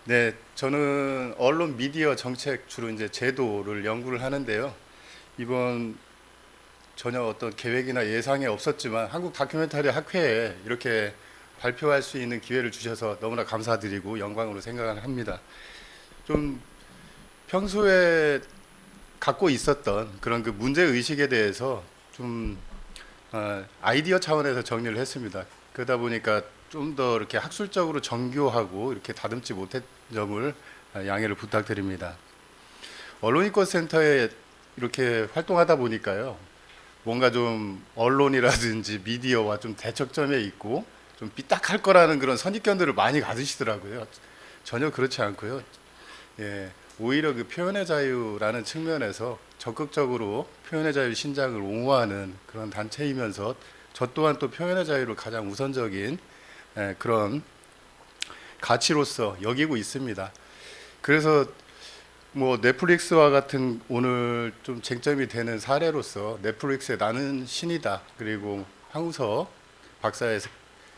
네, 저는 언론 미디어 정책 주로 이제 제도를 연구를 하는데요. 이번 전혀 어떤 계획이나 예상이 없었지만 한국 다큐멘터리 학회에 이렇게 발표할 수 있는 기회를 주셔서 너무나 감사드리고 영광으로 생각을 합니다. 좀 평소에 갖고 있었던 그런 그 문제 의식에 대해서 좀 아이디어 차원에서 정리를 했습니다. 그러다 보니까 좀 더 이렇게 학술적으로 정교하고 이렇게 다듬지 못한 점을 양해를 부탁드립니다. 언론인권센터에 이렇게 활동하다 보니까요. 뭔가 좀 언론이라든지 미디어와 좀 대척점에 있고 좀 삐딱할 거라는 그런 선입견들을 많이 가지시더라고요. 전혀 그렇지 않고요. 예, 오히려 그 표현의 자유라는 측면에서 적극적으로 표현의 자유 신장을 옹호하는 그런 단체이면서 저 또한 또 표현의 자유를 가장 우선적인 그런 가치로서 여기고 있습니다. 그래서 뭐 넷플릭스와 같은 오늘 좀 쟁점이 되는 사례로서 넷플릭스의 나는 신이다 그리고 황우석 박사의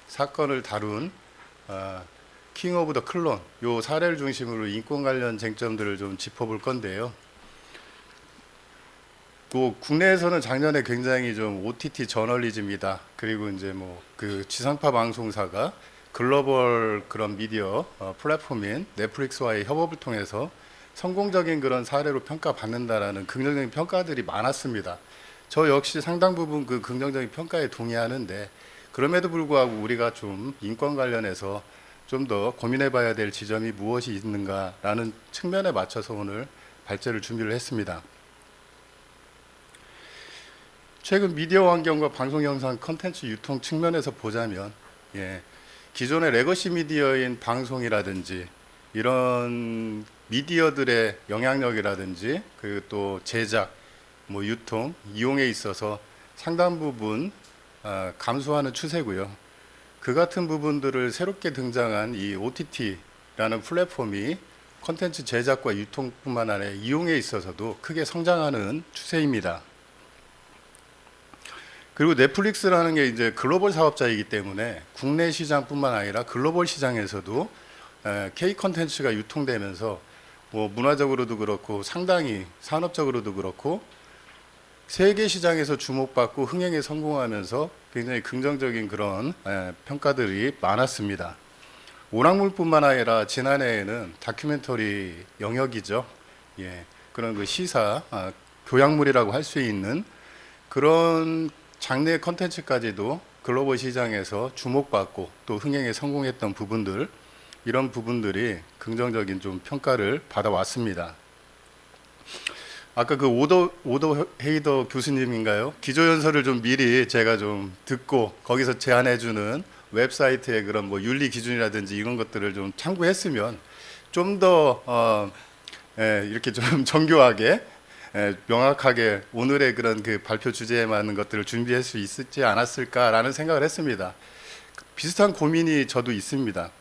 사건을 다룬 킹 오브 더 클론 요 사례를 중심으로 인권 관련 쟁점들을 좀 짚어볼 건데요. 또 국내에서는 작년에 굉장히 좀 OTT 저널리즘이다. 그리고 이제 뭐 그 지상파 방송사가 글로벌 그런 미디어 플랫폼인 넷플릭스와의 협업을 통해서 성공적인 그런 사례로 평가받는다라는 긍정적인 평가들이 많았습니다. 저 역시 상당 부분 그 긍정적인 평가에 동의하는데 그럼에도 불구하고 우리가 좀 인권 관련해서 좀 더 고민해 봐야 될 지점이 무엇이 있는가라는 측면에 맞춰서 오늘 발제를 준비를 했습니다. 최근 미디어 환경과 방송 영상 컨텐츠 유통 측면에서 보자면 기존의 레거시 미디어인 방송이라든지 이런 미디어들의 영향력이라든지 그리고 또 제작, 뭐 유통, 이용에 있어서 상당 부분 감소하는 추세고요. 그 같은 부분들을 새롭게 등장한 이 OTT라는 플랫폼이 컨텐츠 제작과 유통뿐만 아니라 이용에 있어서도 크게 성장하는 추세입니다. 그리고 넷플릭스라는 게 이제 글로벌 사업자이기 때문에 국내 시장뿐만 아니라 글로벌 시장에서도 K 컨텐츠가 유통되면서 뭐 문화적으로도 그렇고 상당히 산업적으로도 그렇고 세계 시장에서 주목받고 흥행에 성공하면서 굉장히 긍정적인 그런 평가들이 많았습니다. 오락물뿐만 아니라 지난해에는 다큐멘터리 영역이죠. 그런 그 시사, 교양물이라고 할 수 있는 그런 장르의 컨텐츠까지도 글로벌 시장에서 주목받고 또 흥행에 성공했던 부분들, 이런 부분들이 긍정적인 좀 평가를 받아왔습니다. 아까 그 오더 헤이더 교수님인가요? 기조연설을 좀 미리 제가 좀 듣고 거기서 제안해주는 웹사이트의 그런 뭐 윤리 기준이라든지 이런 것들을 좀 참고했으면 좀 더 이렇게 좀 정교하게 명확하게 오늘의 그런 그 발표 주제에 맞는 것들을 준비할 수 있지 않았을까라는 생각을 했습니다. 비슷한 고민이 저도 있습니다.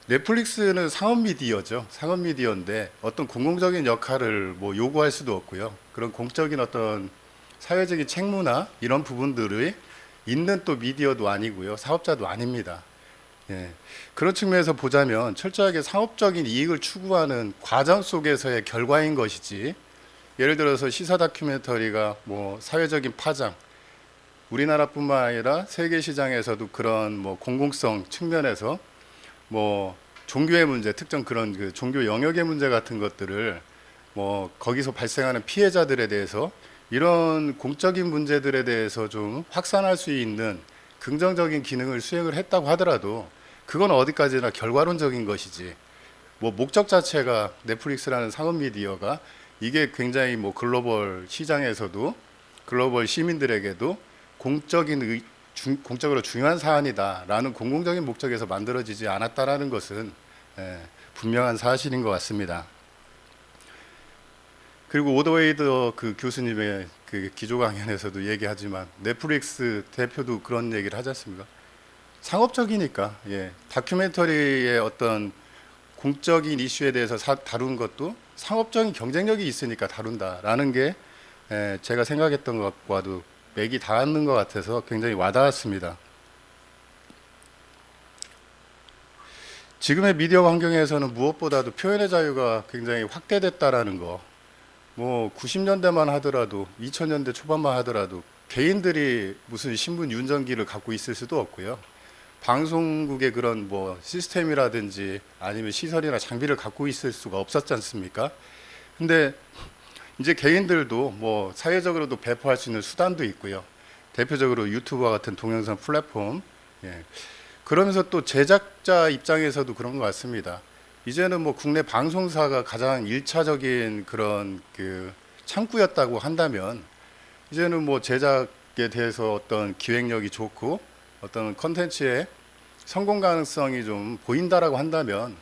넷플릭스는 상업 미디어죠. 상업 미디어인데 어떤 공공적인 역할을 뭐 요구할 수도 없고요. 그런 공적인 어떤 사회적인 책무나 이런 부분들이 있는 또 미디어도 아니고요. 사업자도 아닙니다. 그런 측면에서 보자면 철저하게 상업적인 이익을 추구하는 과정 속에서의 결과인 것이지 예를 들어서 시사 다큐멘터리가 뭐 사회적인 파장, 우리나라뿐만 아니라 세계 시장에서도 그런 뭐 공공성 측면에서 뭐 종교의 문제, 특정 그런 그 종교 영역의 문제 같은 것들을 뭐 거기서 발생하는 피해자들에 대해서 이런 공적인 문제들에 대해서 좀 확산할 수 있는 긍정적인 기능을 수행을 했다고 하더라도 그건 어디까지나 결과론적인 것이지 뭐 목적 자체가 넷플릭스라는 상업 미디어가 이게 굉장히 뭐 글로벌 시장에서도 글로벌 시민들에게도 공적으로 중요한 사안이다라는 공공적인 목적에서 만들어지지 않았다라는 것은 분명한 사실인 것 같습니다. 그리고 오더웨이더 그 교수님의 그 기조 강연에서도 얘기하지만 넷플릭스 대표도 그런 얘기를 하지 않습니까? 상업적이니까 다큐멘터리의 어떤 공적인 이슈에 대해서 다룬 것도 상업적인 경쟁력이 있으니까 다룬다라는 게 제가 생각했던 것과도 맥이 닿는 것 같아서 굉장히 와닿았습니다. 지금의 미디어 환경에서는 무엇보다도 표현의 자유가 굉장히 확대됐다라는 거, 뭐 90년대만 하더라도 2000년대 초반만 하더라도 개인들이 무슨 신문 윤전기를 갖고 있을 수도 없고요. 방송국의 그런 뭐 시스템이라든지 아니면 시설이나 장비를 갖고 있을 수가 없었지 않습니까? 근데 이제 개인들도 뭐 사회적으로도 배포할 수 있는 수단도 있고요. 대표적으로 유튜브와 같은 동영상 플랫폼. 예. 그러면서 또 제작자 입장에서도 그런 것 같습니다. 이제는 뭐 국내 방송사가 가장 일차적인 그런 그 창구였다고 한다면 이제는 뭐 제작에 대해서 어떤 기획력이 좋고 어떤 컨텐츠의 성공 가능성이 좀 보인다라고 한다면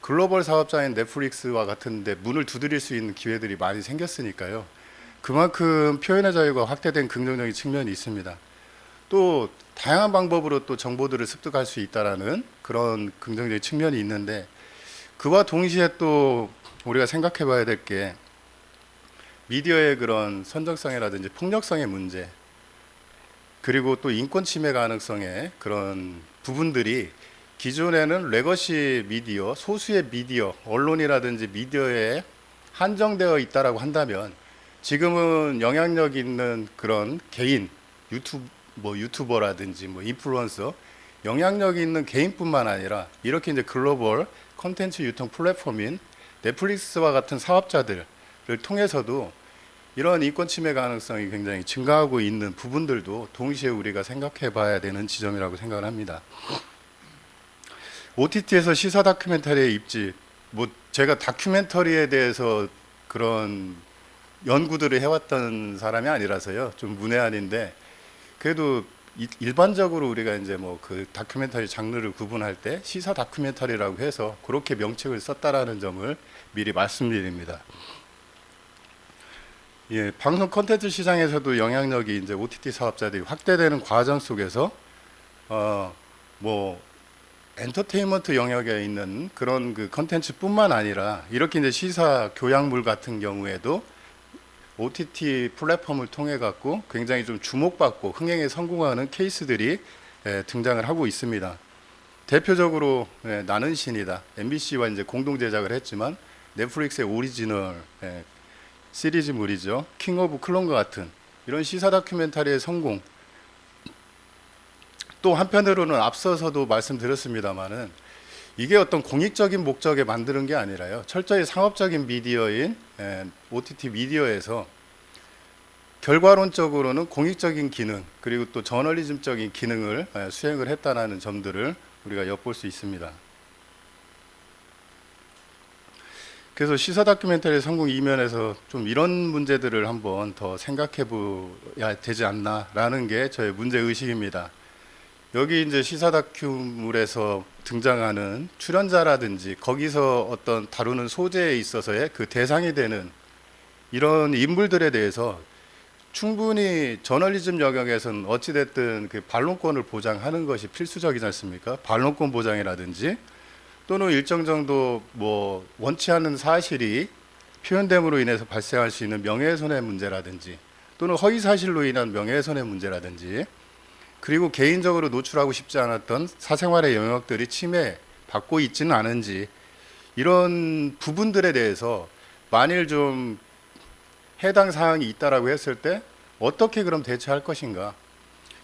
글로벌 사업자인 넷플릭스와 같은 데 문을 두드릴 수 있는 기회들이 많이 생겼으니까요. 그만큼 표현의 자유가 확대된 긍정적인 측면이 있습니다. 또 다양한 방법으로 또 정보들을 습득할 수 있다라는 그런 긍정적인 측면이 있는데 그와 동시에 또 우리가 생각해 봐야 될 게 미디어의 그런 선정성이라든지 폭력성의 문제 그리고 또 인권 침해 가능성의 그런 부분들이 기존에는 레거시 미디어, 소수의 미디어, 언론이라든지 미디어에 한정되어 있다라고 한다면 지금은 영향력 있는 그런 개인, 유튜버라든지 뭐 인플루언서, 영향력 있는 개인뿐만 아니라 이렇게 이제 글로벌 콘텐츠 유통 플랫폼인 넷플릭스와 같은 사업자들을 통해서도 이런 인권 침해 가능성이 굉장히 증가하고 있는 부분들도 동시에 우리가 생각해 봐야 되는 지점이라고 생각을 합니다. OTT에서 시사 다큐멘터리의 입지, 뭐 제가 다큐멘터리에 대해서 그런 연구들을 해왔던 사람이 아니라서요. 좀 문외한인데 그래도 일반적으로 우리가 이제 뭐 그 다큐멘터리 장르를 구분할 때 시사 다큐멘터리라고 해서 그렇게 명칭을 썼다라는 점을 미리 말씀드립니다. 예, 방송 콘텐츠 시장에서도 영향력이 이제 OTT 사업자들이 확대되는 과정 속에서 뭐 엔터테인먼트 영역에 있는 그런 그 콘텐츠뿐만 아니라 이렇게 이제 시사 교양물 같은 경우에도 OTT 플랫폼을 통해 갖고 굉장히 좀 주목받고 흥행에 성공하는 케이스들이 등장을 하고 있습니다. 대표적으로 나는 신이다. MBC와 이제 공동 제작을 했지만 넷플릭스의 오리지널 시리즈물이죠. 킹 오브 클론과 같은 이런 시사 다큐멘터리의 성공. 또 한편으로는 앞서서도 말씀드렸습니다마는 이게 어떤 공익적인 목적에 만드는 게 아니라요. 철저히 상업적인 미디어인 OTT 미디어에서 결과론적으로는 공익적인 기능 그리고 또 저널리즘적인 기능을 수행을 했다는 점들을 우리가 엿볼 수 있습니다. 그래서 시사 다큐멘터리 성공 이면에서 좀 이런 문제들을 한번 더 생각해 봐야 되지 않나라는 게 저의 문제 의식입니다. 여기 이제 시사 다큐물에서 등장하는 출연자라든지 거기서 어떤 다루는 소재에 있어서의 그 대상이 되는 이런 인물들에 대해서 충분히 저널리즘 영역에서는 어찌됐든 그 반론권을 보장하는 것이 필수적이지 않습니까? 반론권 보장이라든지 또는 일정 정도 뭐 원치 않는 사실이 표현됨으로 인해서 발생할 수 있는 명예훼손의 문제라든지 또는 허위사실로 인한 명예훼손의 문제라든지 그리고 개인적으로 노출하고 싶지 않았던 사생활의 영역들이 침해받고 있지는 않은지 이런 부분들에 대해서 만일 좀 해당 사항이 있다라고 했을 때 어떻게 그럼 대처할 것인가?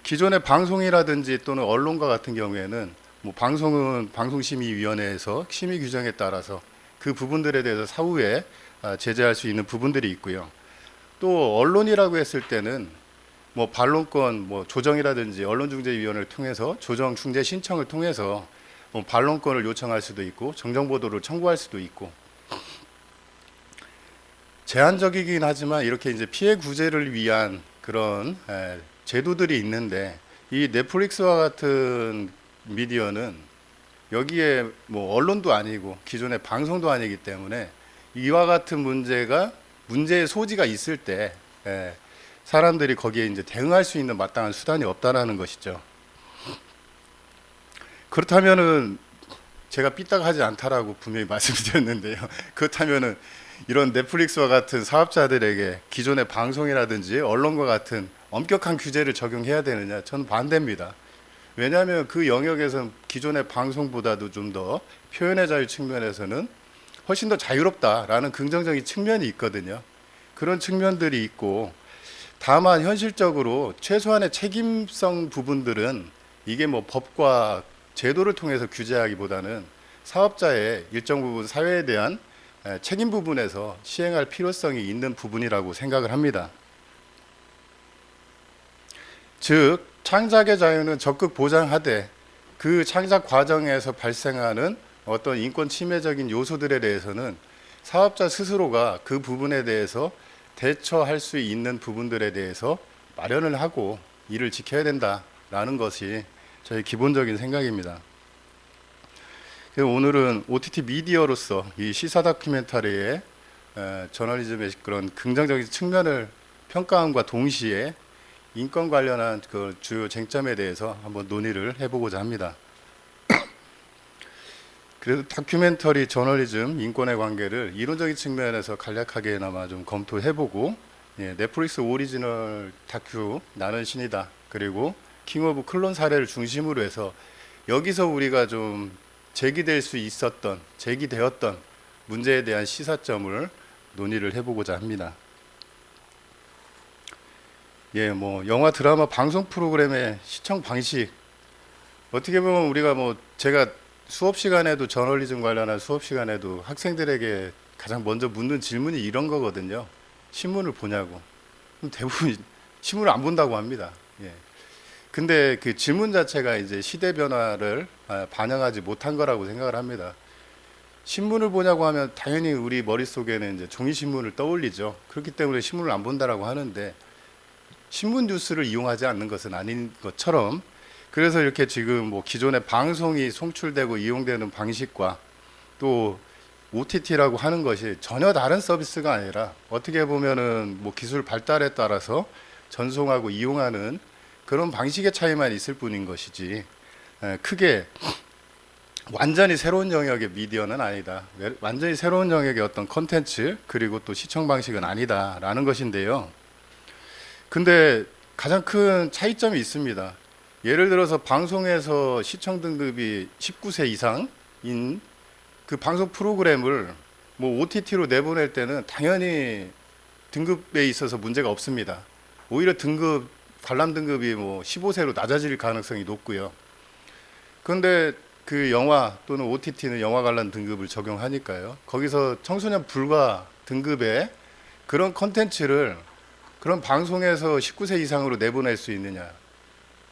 기존의 방송이라든지 또는 언론과 같은 경우에는 뭐 방송은 방송심의위원회에서 심의 규정에 따라서 그 부분들에 대해서 사후에 제재할 수 있는 부분들이 있고요. 또 언론이라고 했을 때는 뭐 반론권 뭐 조정이라든지 언론중재위원회를 통해서 조정 중재 신청을 통해서 뭐 반론권을 요청할 수도 있고 정정보도를 청구할 수도 있고 제한적이긴 하지만 이렇게 이제 피해 구제를 위한 그런 제도들이 있는데 이 넷플릭스와 같은 미디어는 여기에 뭐 언론도 아니고 기존의 방송도 아니기 때문에 이와 같은 문제의 소지가 있을 때 사람들이 거기에 이제 대응할 수 있는 마땅한 수단이 없다라는 것이죠. 그렇다면은 제가 삐딱하지 않다라고 분명히 말씀드렸는데요. 그렇다면은 이런 넷플릭스와 같은 사업자들에게 기존의 방송이라든지 언론과 같은 엄격한 규제를 적용해야 되느냐? 저는 반대입니다. 왜냐하면 그 영역에서는 기존의 방송보다도 좀 더 표현의 자유 측면에서는 훨씬 더 자유롭다라는 긍정적인 측면이 있거든요. 그런 측면들이 있고, 다만 현실적으로 최소한의 책임성 부분들은 이게 뭐 법과 제도를 통해서 규제하기보다는 사업자의 일정 부분 사회에 대한 책임 부분에서 시행할 필요성이 있는 부분이라고 생각을 합니다. 즉, 창작의 자유는 적극 보장하되 그 창작 과정에서 발생하는 어떤 인권 침해적인 요소들에 대해서는 사업자 스스로가 그 부분에 대해서 대처할 수 있는 부분들에 대해서 마련을 하고 이를 지켜야 된다라는 것이 저희 기본적인 생각입니다. 오늘은 OTT 미디어로서 이 시사 다큐멘터리의 저널리즘의 그런 긍정적인 측면을 평가함과 동시에 인권 관련한 그 주요 쟁점에 대해서 한번 논의를 해보고자 합니다. 그래서 다큐멘터리, 저널리즘, 인권의 관계를 이론적인 측면에서 간략하게나마 좀 검토해보고, 넷플릭스 오리지널 다큐 나는 신이다, 그리고 킹 오브 클론 사례를 중심으로 해서 여기서 우리가 좀 제기되었던 문제에 대한 시사점을 논의를 해보고자 합니다. 뭐 영화, 드라마, 방송 프로그램의 시청 방식, 어떻게 보면 우리가 제가 수업 시간에도, 저널리즘 관련한 수업 시간에도 학생들에게 가장 먼저 묻는 질문이 이런 거거든요. 신문을 보냐고. 그럼 대부분 신문을 안 본다고 합니다. 근데 그 질문 자체가 이제 시대 변화를 반영하지 못한 거라고 생각을 합니다. 신문을 보냐고 하면 당연히 우리 머릿속에는 이제 종이 신문을 떠올리죠. 그렇기 때문에 신문을 안 본다라고 하는데, 신문 뉴스를 이용하지 않는 것은 아닌 것처럼, 그래서 이렇게 지금 뭐 기존의 방송이 송출되고 이용되는 방식과 또 OTT라고 하는 것이 전혀 다른 서비스가 아니라, 어떻게 보면은 뭐 기술 발달에 따라서 전송하고 이용하는 그런 방식의 차이만 있을 뿐인 것이지, 크게 완전히 새로운 영역의 미디어는 아니다, 완전히 새로운 영역의 어떤 컨텐츠 그리고 또 시청 방식은 아니다라는 것인데요. 근데 가장 큰 차이점이 있습니다. 예를 들어서 방송에서 시청 등급이 19세 이상인 그 방송 프로그램을 뭐 OTT로 내보낼 때는 당연히 등급에 있어서 문제가 없습니다. 오히려 관람 등급이 뭐 15세로 낮아질 가능성이 높고요. 그런데 그 영화 또는 OTT는 영화 관람 등급을 적용하니까요. 거기서 청소년 불가 등급의 그런 컨텐츠를 그런 방송에서 19세 이상으로 내보낼 수 있느냐?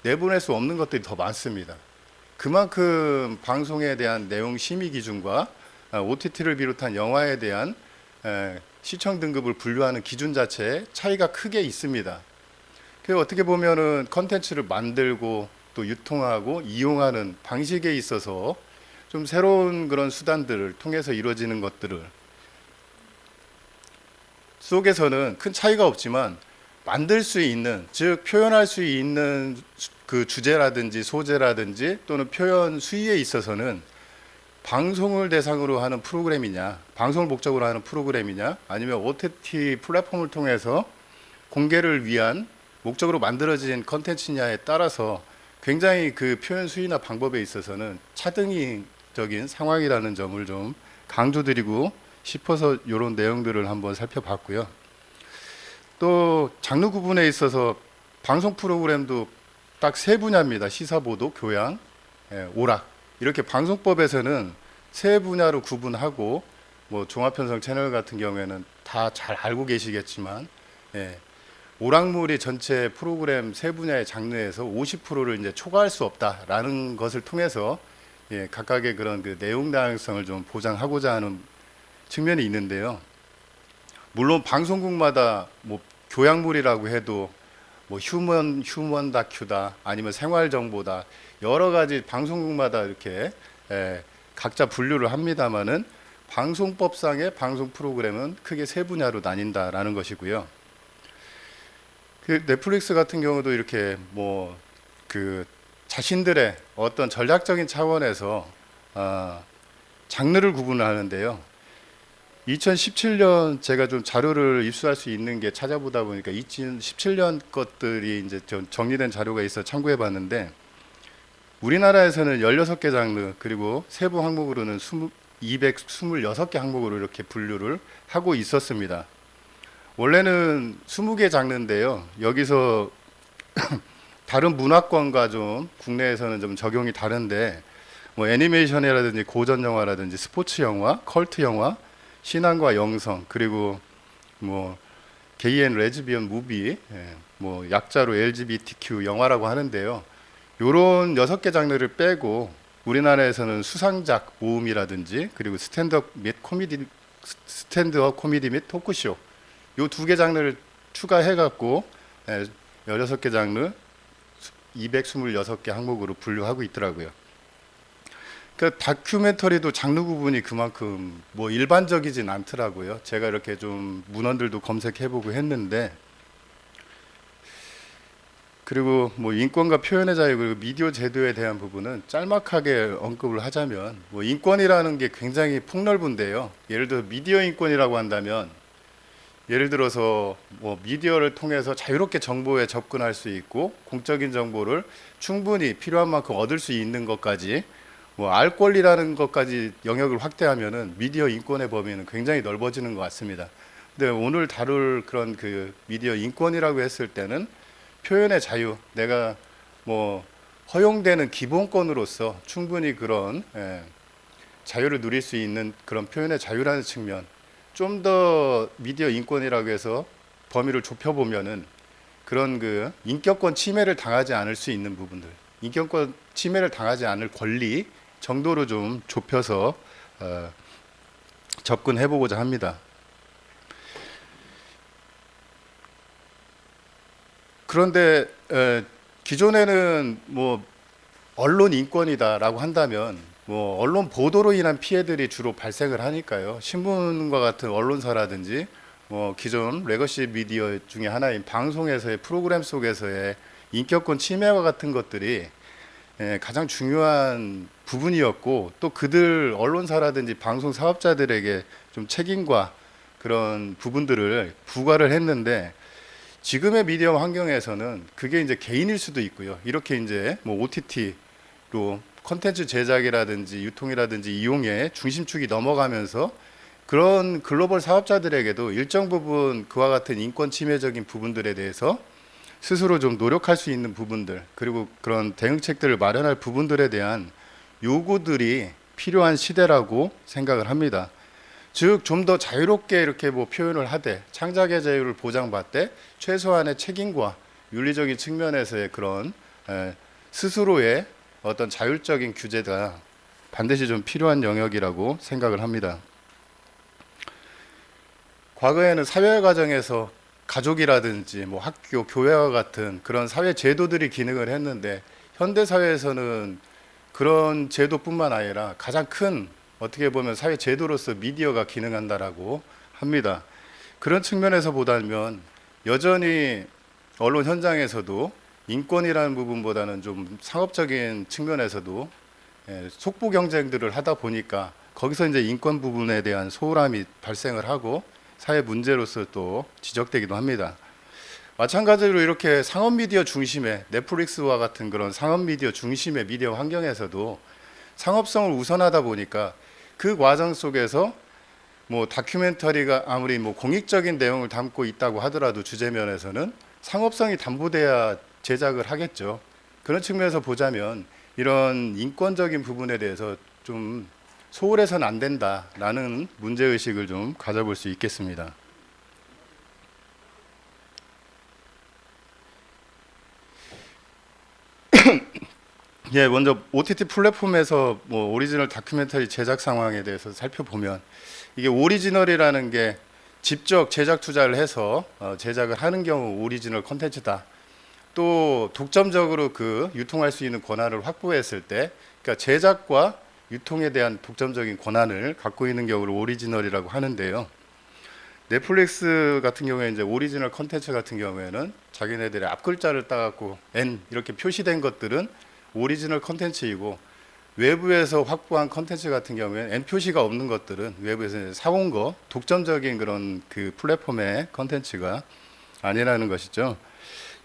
내보낼 수 없는 것들이 더 많습니다. 그만큼 방송에 대한 내용 심의 기준과 OTT를 비롯한 영화에 대한 시청 등급을 분류하는 기준 자체에 차이가 크게 있습니다. 그래서 어떻게 보면은 컨텐츠를 만들고 또 유통하고 이용하는 방식에 있어서 좀 새로운 그런 수단들을 통해서 이루어지는 것들을 속에서는 큰 차이가 없지만, 만들 수 있는, 즉 표현할 수 있는 그 주제라든지 소재라든지 또는 표현 수위에 있어서는 방송을 대상으로 하는 프로그램이냐, 방송을 목적으로 하는 프로그램이냐, 아니면 OTT 플랫폼을 통해서 공개를 위한 목적으로 만들어진 컨텐츠냐에 따라서 굉장히 그 표현 수위나 방법에 있어서는 차등적인 상황이라는 점을 좀 강조드리고 싶어서 이런 내용들을 한번 살펴봤고요. 또 장르 구분에 있어서 방송 프로그램도 딱 세 분야입니다. 시사보도, 교양, 오락. 이렇게 방송법에서는 세 분야로 구분하고, 뭐 종합편성 채널 같은 경우에는 다 잘 알고 계시겠지만, 오락물이 전체 프로그램 세 분야의 장르에서 50%를 이제 초과할 수 없다라는 것을 통해서 각각의 그런 그 내용 다양성을 좀 보장하고자 하는 측면이 있는데요. 물론 방송국마다 뭐 교양물이라고 해도 뭐 휴먼 다큐다, 아니면 생활 정보다, 여러 가지 방송국마다 이렇게 각자 분류를 합니다만은, 방송법상의 방송 프로그램은 크게 세 분야로 나뉜다라는 것이고요. 그 넷플릭스 같은 경우도 이렇게 뭐 그 자신들의 어떤 전략적인 차원에서 장르를 구분하는데요. 2017년 제가 좀 자료를 입수할 수 있는 게 찾아보다 보니까 2017년 것들이 이제 좀 정리된 자료가 있어 참고해 봤는데, 우리나라에서는 16개 장르 그리고 세부 항목으로는 226개 항목으로 이렇게 분류를 하고 있었습니다. 원래는 20개 장르인데요. 여기서 다른 문화권과 좀 국내에서는 좀 적용이 다른데 뭐 애니메이션이라든지 고전 영화라든지 스포츠 영화, 컬트 영화, 신앙과 영성 그리고 뭐 게이 앤 레즈비언 무비, 뭐 약자로 LGBTQ 영화라고 하는데요. 요런 6개 장르를 빼고 우리나라에서는 수상작 모음이라든지 그리고 스탠드업 코미디 및 토크쇼 요 2개 장르를 추가해 갖고 16개 장르 226개 항목으로 분류하고 있더라고요. 그 다큐멘터리도 장르 구분이 그만큼 뭐 일반적이진 않더라고요. 제가 이렇게 좀 문헌들도 검색해보고 했는데, 그리고 뭐 인권과 표현의 자유 그리고 미디어 제도에 대한 부분은 짤막하게 언급을 하자면 뭐 인권이라는 게 굉장히 폭넓은데요. 예를 들어 미디어 인권이라고 한다면 예를 들어서 뭐 미디어를 통해서 자유롭게 정보에 접근할 수 있고 공적인 정보를 충분히 필요한 만큼 얻을 수 있는 것까지 뭐 알 권리라는 것까지 영역을 확대하면은 미디어 인권의 범위는 굉장히 넓어지는 것 같습니다. 근데 오늘 다룰 그런 그 미디어 인권이라고 했을 때는 표현의 자유, 내가 뭐 허용되는 기본권으로서 충분히 그런 자유를 누릴 수 있는 그런 표현의 자유라는 측면, 좀 더 미디어 인권이라고 해서 범위를 좁혀보면은 그런 그 인격권 침해를 당하지 않을 수 있는 부분들, 인격권 침해를 당하지 않을 권리 정도로 좀 좁혀서 접근해보고자 합니다. 그런데 기존에는 뭐 언론 인권이다라고 한다면 뭐 언론 보도로 인한 피해들이 주로 발생을 하니까요. 신문과 같은 언론사라든지 뭐 기존 레거시 미디어 중에 하나인 방송에서의 프로그램 속에서의 인격권 침해와 같은 것들이 가장 중요한 부분이었고, 또 그들 언론사라든지 방송 사업자들에게 좀 책임과 그런 부분들을 부과를 했는데, 지금의 미디어 환경에서는 그게 이제 개인일 수도 있고요. 이렇게 이제 뭐 OTT로 컨텐츠 제작이라든지 유통이라든지 이용에 중심축이 넘어가면서 그런 글로벌 사업자들에게도 일정 부분 그와 같은 인권 침해적인 부분들에 대해서 스스로 좀 노력할 수 있는 부분들, 그리고 그런 대응책들을 마련할 부분들에 대한 요구들이 필요한 시대라고 생각을 합니다. 즉, 좀 더 자유롭게 이렇게 뭐 표현을 하되 창작의 자유를 보장받되 최소한의 책임과 윤리적인 측면에서의 그런 스스로의 어떤 자율적인 규제가 반드시 좀 필요한 영역이라고 생각을 합니다. 과거에는 사회 과정에서 가족이라든지 뭐 학교, 교회와 같은 그런 사회 제도들이 기능을 했는데, 현대 사회에서는 그런 제도뿐만 아니라 가장 큰 어떻게 보면 사회 제도로서 미디어가 기능한다라고 합니다. 그런 측면에서 보다면 여전히 언론 현장에서도 인권이라는 부분보다는 좀 상업적인 측면에서도 속보 경쟁들을 하다 보니까 거기서 이제 인권 부분에 대한 소홀함이 발생을 하고 사회 문제로서 또 지적되기도 합니다. 마찬가지로 이렇게 상업 미디어 중심의 넷플릭스와 같은 그런 상업 미디어 중심의 미디어 환경에서도 상업성을 우선하다 보니까 그 과정 속에서 뭐 다큐멘터리가 아무리 뭐 공익적인 내용을 담고 있다고 하더라도 주제면에서는 상업성이 담보돼야 제작을 하겠죠. 그런 측면에서 보자면 이런 인권적인 부분에 대해서 좀 소홀해서는 안 된다라는 문제의식을 좀 가져볼 수 있겠습니다. 예, 먼저 OTT 플랫폼에서 뭐 오리지널 다큐멘터리 제작 상황에 대해서 살펴보면, 이게 오리지널이라는 게 직접 제작 투자를 해서 제작을 하는 경우 오리지널 콘텐츠다. 또 독점적으로 그 유통할 수 있는 권한을 확보했을 때, 그러니까 제작과 유통에 대한 독점적인 권한을 갖고 있는 경우를 오리지널이라고 하는데요. 넷플릭스 같은 경우에 이제 오리지널 콘텐츠 같은 경우에는 자기네들의 앞글자를 따갖고 N 이렇게 표시된 것들은 오리지널 콘텐츠이고, 외부에서 확보한 콘텐츠 같은 경우에는 N 표시가 없는 것들은 외부에서 사온 거, 독점적인 그런 그 플랫폼의 콘텐츠가 아니라는 것이죠.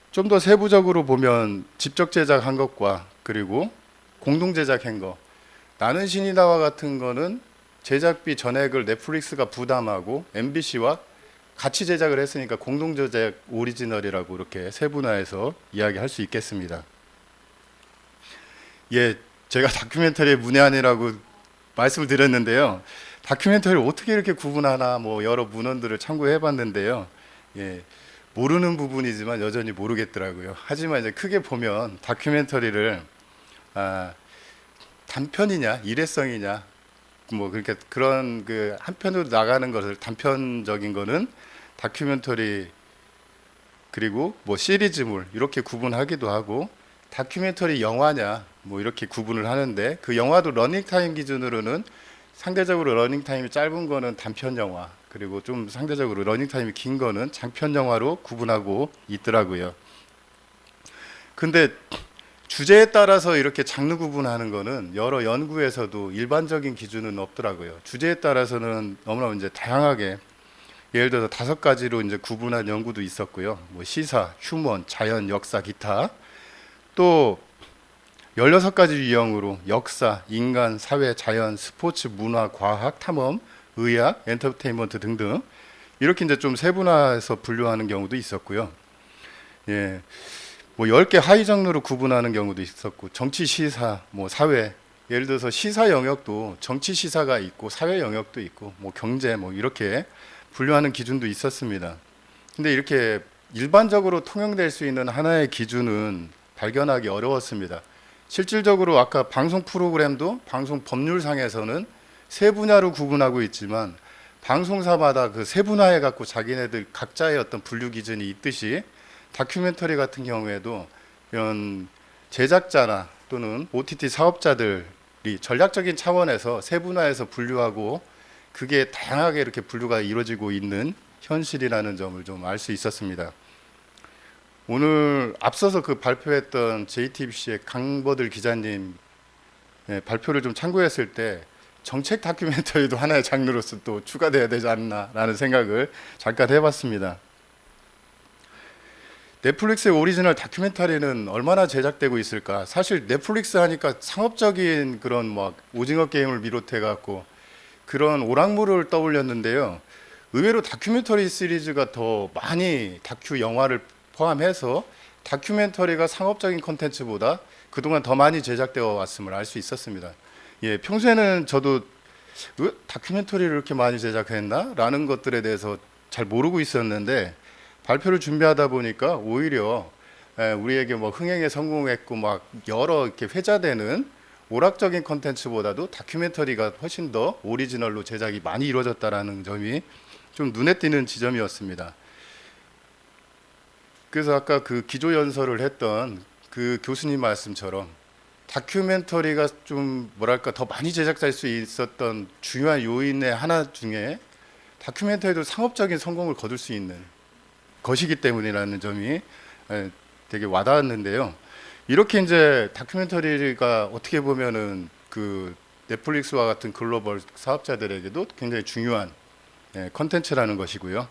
좀 더 세부적으로 보면 직접 제작한 것과 그리고 공동 제작한 거. 나는 신이다와 같은 거는 제작비 전액을 넷플릭스가 부담하고 MBC와 같이 제작을 했으니까 공동 제작 오리지널이라고 이렇게 세분화해서 이야기할 수 있겠습니다. 예, 제가 다큐멘터리의 문외한이라고 말씀을 드렸는데요. 다큐멘터리를 어떻게 이렇게 구분하나 뭐 여러 문헌들을 참고해 봤는데요. 예, 모르는 부분이지만 여전히 모르겠더라고요. 하지만 이제 크게 보면 다큐멘터리를 단편이냐 일회성이냐 뭐 그렇게 그런 그 한편으로 나가는 것을 단편적인 거는 다큐멘터리 그리고 뭐 시리즈물 이렇게 구분하기도 하고 다큐멘터리 영화냐 뭐 이렇게 구분을 하는데 그 영화도 러닝타임 기준으로는 상대적으로 러닝타임이 짧은 거는 단편 영화 그리고 좀 상대적으로 러닝타임이 긴 거는 장편 영화로 구분하고 있더라고요. 근데 주제에 따라서 이렇게 장르 구분하는 거는 여러 연구에서도 일반적인 기준은 없더라고요. 주제에 따라서는 너무나 이제 다양하게 예를 들어서 5가지로 이제 구분한 연구도 있었고요. 뭐 시사, 휴먼, 자연, 역사, 기타. 또 16가지 유형으로 역사, 인간, 사회, 자연, 스포츠, 문화, 과학, 탐험, 의학, 엔터테인먼트 등등 이렇게 이제 좀 세분화해서 분류하는 경우도 있었고요. 예. 뭐 10개 하위 장르로 구분하는 경우도 있었고 정치 시사, 뭐 사회 예를 들어서 시사 영역도 정치 시사가 있고 사회 영역도 있고 뭐 경제 뭐 이렇게 분류하는 기준도 있었습니다. 근데 이렇게 일반적으로 통용될 수 있는 하나의 기준은 발견하기 어려웠습니다. 실질적으로 아까 방송 프로그램도 방송 법률상에서는 세 분야로 구분하고 있지만 방송사마다 그 세 분화해 갖고 자기네들 각자의 어떤 분류 기준이 있듯이 다큐멘터리 같은 경우에도 이런 제작자나 또는 OTT 사업자들이 전략적인 차원에서 세분화해서 분류하고 그게 다양하게 이렇게 분류가 이루어지고 있는 현실이라는 점을 좀 알 수 있었습니다. 오늘 앞서서 그 발표했던 JTBC의 강버들 기자님 발표를 좀 참고했을 때 정책 다큐멘터리도 하나의 장르로서 또 추가돼야 되지 않나라는 생각을 잠깐 해봤습니다. 넷플릭스의 오리지널 다큐멘터리는 얼마나 제작되고 있을까? 사실 넷플릭스 하니까 상업적인 그런 막 오징어 게임을 비롯해 갖고 그런 오락물을 떠올렸는데요. 의외로 다큐멘터리 시리즈가 더 많이 다큐 영화를 포함해서 다큐멘터리가 상업적인 콘텐츠보다 그동안 더 많이 제작되어 왔음을 알 수 있었습니다. 예, 평소에는 저도 다큐멘터리를 이렇게 많이 제작했나? 라는 것들에 대해서 잘 모르고 있었는데 발표를 준비하다 보니까 오히려 우리에게 뭐 흥행에 성공했고 막 여러 이렇게 회자되는 오락적인 콘텐츠보다도 다큐멘터리가 훨씬 더 오리지널로 제작이 많이 이루어졌다라는 점이 좀 눈에 띄는 지점이었습니다. 그래서 아까 그 기조연설을 했던 그 교수님 말씀처럼 다큐멘터리가 좀 뭐랄까 더 많이 제작될 수 있었던 중요한 요인의 하나 중에 다큐멘터리도 상업적인 성공을 거둘 수 있는 것이기 때문이라는 점이 되게 와닿았는데요. 이렇게 이제 다큐멘터리가 어떻게 보면은 그 넷플릭스와 같은 글로벌 사업자들에게도 굉장히 중요한 컨텐츠라는 것이고요.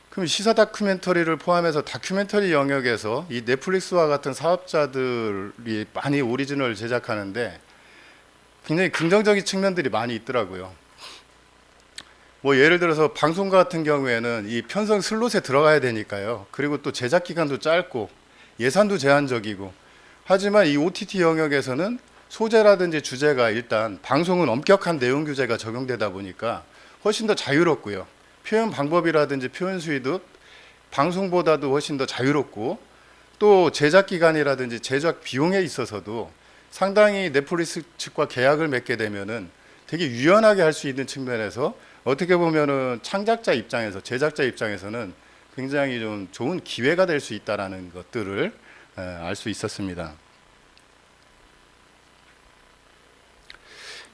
그럼 시사 다큐멘터리를 포함해서 다큐멘터리 영역에서 이 넷플릭스와 같은 사업자들이 많이 오리지널 제작하는데 굉장히 긍정적인 측면들이 많이 있더라고요. 뭐 예를 들어서 방송 같은 경우에는 이 편성 슬롯에 들어가야 되니까요. 그리고 또 제작 기간도 짧고 예산도 제한적이고 하지만 이 OTT 영역에서는 소재라든지 주제가 일단 방송은 엄격한 내용 규제가 적용되다 보니까 훨씬 더 자유롭고요. 표현 방법이라든지 표현 수위도 방송보다도 훨씬 더 자유롭고 또 제작 기간이라든지 제작 비용에 있어서도 상당히 넷플릭스 측과 계약을 맺게 되면은 되게 유연하게 할 수 있는 측면에서 어떻게 보면은 창작자 입장에서 제작자 입장에서는 굉장히 좀 좋은 기회가 될 수 있다라는 것들을 알 수 있었습니다.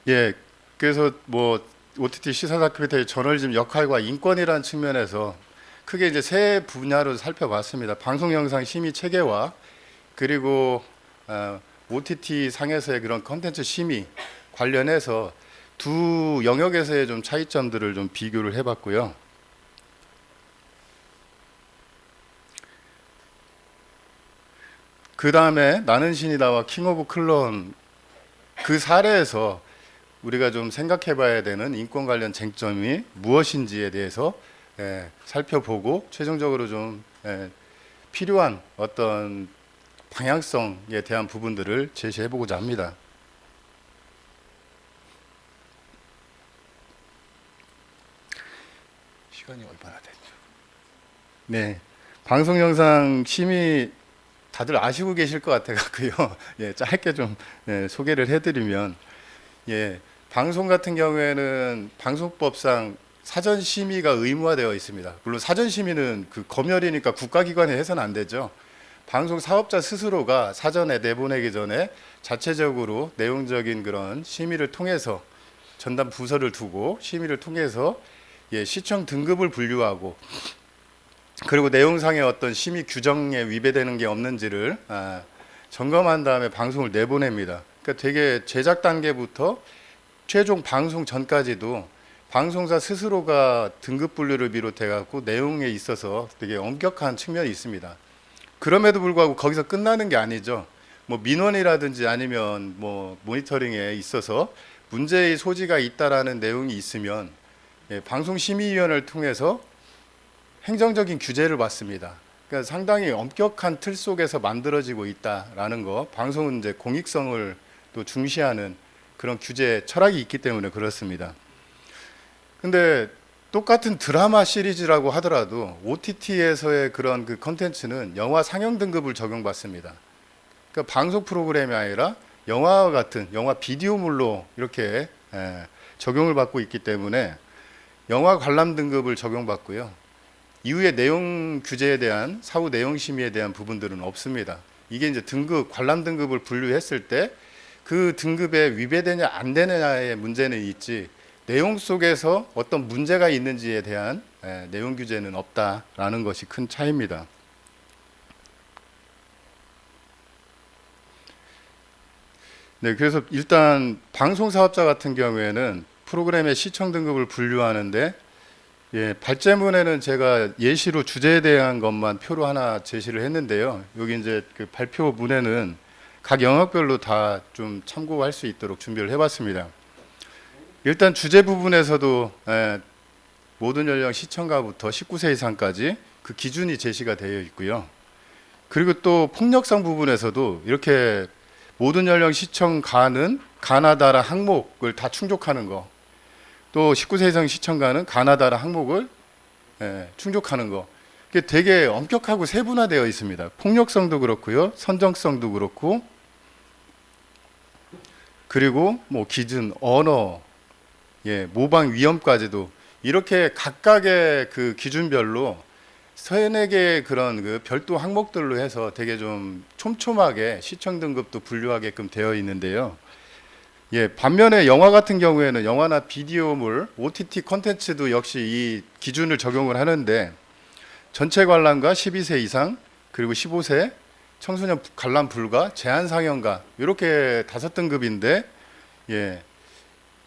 예, 그래서 뭐 OTT 시사 다큐멘터리 저널리즘 역할과 인권이라는 측면에서 크게 이제 세 분야로 살펴봤습니다. 방송 영상 심의 체계와 그리고 OTT 상에서의 그런 컨텐츠 심의 관련해서 두 영역에서의 좀 차이점들을 좀 비교를 해봤고요. 그 다음에 나는 신이다와 킹 오브 클론 그 사례에서 우리가 좀 생각해 봐야 되는 인권 관련 쟁점이 무엇인지에 대해서 살펴보고 최종적으로 좀 필요한 어떤 방향성에 대한 부분들을 제시해 보고자 합니다. 시간이 얼마나 됐죠? 네, 방송 영상 심의 다들 아시고 계실 것 같아가지고요. 예, 짧게 좀 소개를 해드리면, 방송 같은 경우에는 방송법상 사전 심의가 의무화되어 있습니다. 물론 사전 심의는 그 검열이니까 국가기관에 해서는 안 되죠. 방송 사업자 스스로가 사전에 내보내기 전에 자체적으로 내용적인 그런 심의를 통해서 전담 부서를 두고 심의를 통해서 시청 등급을 분류하고, 그리고 내용상의 어떤 심의 규정에 위배되는 게 없는지를 점검한 다음에 방송을 내보냅니다. 그러니까 되게 제작 단계부터 최종 방송 전까지도 방송사 스스로가 등급 분류를 비롯해 갖고 내용에 있어서 되게 엄격한 측면이 있습니다. 그럼에도 불구하고 거기서 끝나는 게 아니죠. 뭐 민원이라든지 아니면 뭐 모니터링에 있어서 문제의 소지가 있다라는 내용이 있으면 방송심의위원회를 통해서 행정적인 규제를 받습니다. 그러니까 상당히 엄격한 틀 속에서 만들어지고 있다라는 거, 방송은 이제 공익성을 또 중시하는 그런 규제 철학이 있기 때문에 그렇습니다. 근데 똑같은 드라마 시리즈라고 하더라도 OTT에서의 그런 그 컨텐츠는 영화 상영 등급을 적용받습니다. 그러니까 방송 프로그램이 아니라 영화와 같은 영화 비디오물로 이렇게 적용을 받고 있기 때문에 영화 관람 등급을 적용받고요. 이후에 내용 규제에 대한 사후 내용 심의에 대한 부분들은 없습니다. 이게 이제 등급 관람 등급을 분류했을 때 그 등급에 위배되냐 안 되느냐의 문제는 있지, 내용 속에서 어떤 문제가 있는지에 대한 내용 규제는 없다라는 것이 큰 차이입니다. 네, 그래서 일단 방송 사업자 같은 경우에는 프로그램의 시청 등급을 분류하는데, 발제문에는 제가 예시로 주제에 대한 것만 표로 하나 제시를 했는데요. 여기 이제 그 발표문에는 각 영역별로 다 좀 참고할 수 있도록 준비를 해봤습니다. 일단 주제 부분에서도 모든 연령 시청가부터 19세 이상까지 그 기준이 제시가 되어 있고요. 그리고 또 폭력성 부분에서도 이렇게 모든 연령 시청가는 가나다라 항목을 다 충족하는 거, 또 19세 이상 시청가는 가나다라 항목을 충족하는 거, 이게 되게 엄격하고 세분화되어 있습니다. 폭력성도 그렇고요, 선정성도 그렇고, 그리고 뭐 기준, 언어, 모방 위험까지도 이렇게 각각의 그 기준별로 서너 개의 그런 그 별도 항목들로 해서 되게 좀 촘촘하게 시청 등급도 분류하게끔 되어 있는데요. 반면에 영화 같은 경우에는 영화나 비디오물, OTT 콘텐츠도 역시 이 기준을 적용을 하는데, 전체 관람가 12세 이상, 그리고 15세, 청소년 관람 불가, 제한 상영가, 이렇게 5등급인데,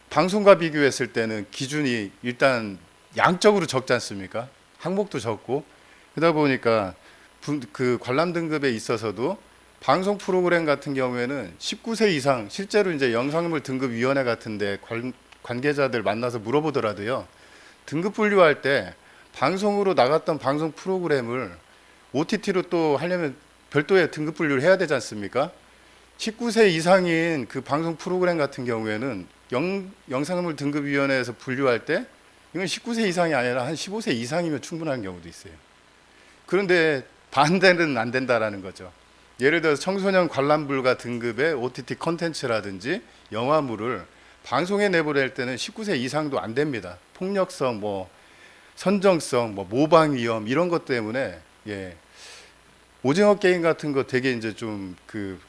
방송과 비교했을 때는 기준이 일단 양적으로 적지 않습니까? 항목도 적고, 그러다 보니까 그 관람 등급에 있어서도 방송 프로그램 같은 경우에는 19세 이상, 실제로 이제 영상물 등급위원회 같은데 관계자들 만나서 물어보더라도요, 등급 분류할 때 방송으로 나갔던 방송 프로그램을 OTT로 또 하려면 별도의 등급 분류를 해야 되지 않습니까? 19세 이상인 그 방송 프로그램 같은 경우에는 영상물 등급위원회에서 분류할 때 이건 19세 이상이 아니라 한 15세 이상이면 충분한 경우도 있어요. 그런데 반대는 안 된다라는 거죠. 예를 들어서 청소년 관람 불가 등급의 OTT 콘텐츠라든지 영화물을 방송에 내보낼 때는 19세 이상도 안 됩니다. 폭력성, 뭐 선정성, 뭐 모방 위험 이런 것 때문에 오징어 게임 같은 거 되게 이제 좀 그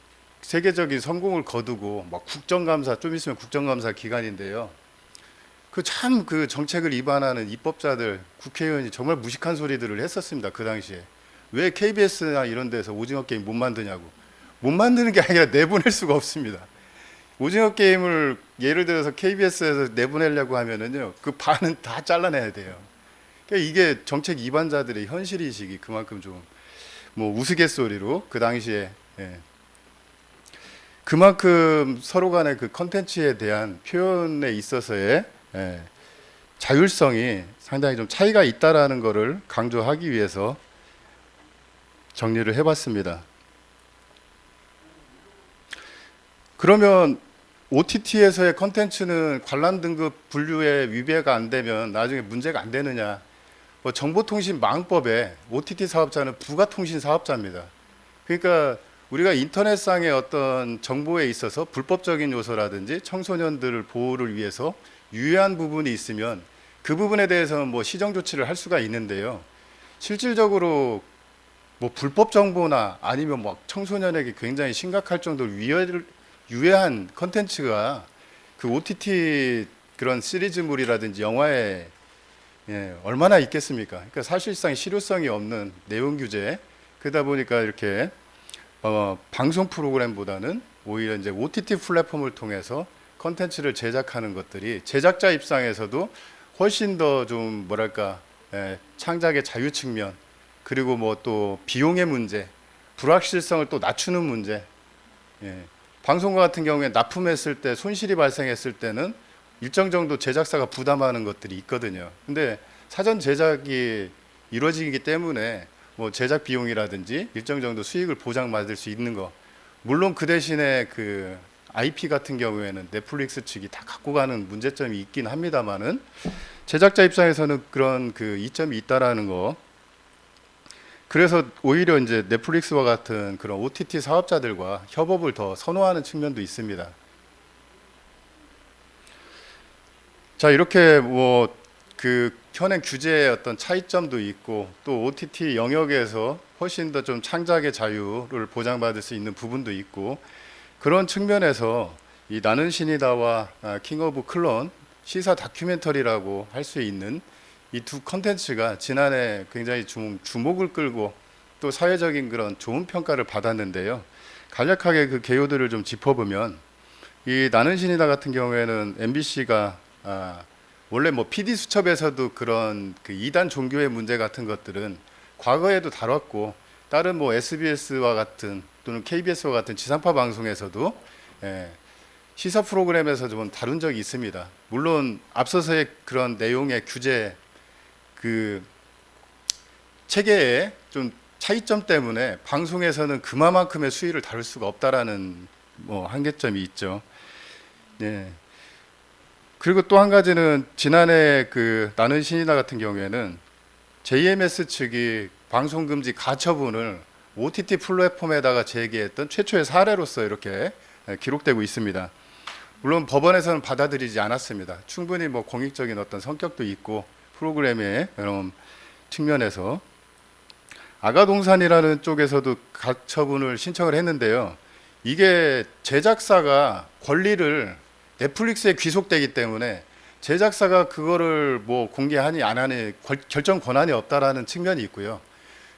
세계적인 성공을 거두고 막 국정감사, 좀 있으면 국정감사 기간인데요. 그 참 그 정책을 위반하는 입법자들, 국회의원이 정말 무식한 소리들을 했었습니다. 그 당시에. 왜 KBS나 이런 데서 오징어 게임 못 만드냐고. 못 만드는 게 아니라 내보낼 수가 없습니다. 오징어 게임을 예를 들어서 KBS에서 내보내려고 하면은요, 그 반은 다 잘라내야 돼요. 그러니까 이게 정책 위반자들의 현실의식이 그만큼 좀 뭐 우스갯소리로 그 당시에 그만큼 서로 간의 그 컨텐츠에 대한 표현에 있어서의 자율성이 상당히 좀 차이가 있다라는 것을 강조하기 위해서 정리를 해봤습니다. 그러면 OTT에서의 컨텐츠는 관람 등급 분류에 위배가 안 되면 나중에 문제가 안 되느냐? 뭐 정보통신망법에 OTT 사업자는 부가통신 사업자입니다. 그러니까 우리가 인터넷상의 어떤 정보에 있어서 불법적인 요소라든지 청소년들을 보호를 위해서 유해한 부분이 있으면 그 부분에 대해서는 뭐 시정 조치를 할 수가 있는데요. 실질적으로 뭐 불법 정보나 아니면 뭐 청소년에게 굉장히 심각할 정도로 유해한 컨텐츠가 그 OTT 그런 시리즈물이라든지 영화에 얼마나 있겠습니까? 그러니까 사실상 실효성이 없는 내용 규제, 그러다 보니까 이렇게 방송 프로그램보다는 오히려 이제 OTT 플랫폼을 통해서 컨텐츠를 제작하는 것들이 제작자 입장에서도 훨씬 더 좀 뭐랄까 창작의 자유 측면, 그리고 뭐 또 비용의 문제, 불확실성을 또 낮추는 문제. 방송과 같은 경우에 납품했을 때 손실이 발생했을 때는 일정 정도 제작사가 부담하는 것들이 있거든요. 근데 사전 제작이 이루어지기 때문에 뭐 제작 비용이라든지 일정 정도 수익을 보장받을 수 있는 거. 물론 그 대신에 그 IP 같은 경우에는 넷플릭스 측이 다 갖고 가는 문제점이 있긴 합니다만은 제작자 입장에서는 그런 그 이점이 있다라는 거. 그래서 오히려 이제 넷플릭스와 같은 그런 OTT 사업자들과 협업을 더 선호하는 측면도 있습니다. 자, 이렇게 뭐 그 현행 규제의 어떤 차이점도 있고 또 OTT 영역에서 훨씬 더 좀 창작의 자유를 보장받을 수 있는 부분도 있고 그런 측면에서 이 나는 신이다와 킹 오브 클론 시사 다큐멘터리라고 할 수 있는 이 두 컨텐츠가 지난해 굉장히 주목을 끌고 또 사회적인 그런 좋은 평가를 받았는데요. 간략하게 그 개요들을 좀 짚어보면 이 나는 신이다 같은 경우에는 MBC가 원래 뭐 PD 수첩에서도 그런 그 이단 종교의 문제 같은 것들은 과거에도 다뤘고 다른 뭐 SBS와 같은 또는 KBS와 같은 지상파 방송에서도 시사 프로그램에서 좀 다룬 적이 있습니다. 물론 앞서서의 그런 내용의 규제 그 체계의 좀 차이점 때문에 방송에서는 그만큼의 수위를 다룰 수가 없다라는 뭐 한계점이 있죠. 네. 그리고 또 한 가지는 지난해 그 나는 신이다 같은 경우에는 JMS 측이 방송 금지 가처분을 OTT 플랫폼에다가 제기했던 최초의 사례로서 이렇게 기록되고 있습니다. 물론 법원에서는 받아들이지 않았습니다. 충분히 뭐 공익적인 어떤 성격도 있고 프로그램의 그런 측면에서 아가동산이라는 쪽에서도 가처분을 신청을 했는데요. 이게 제작사가 권리를 넷플릭스에 귀속되기 때문에 제작사가 그거를 뭐 공개하니 안 하니 결정 권한이 없다라는 측면이 있고요.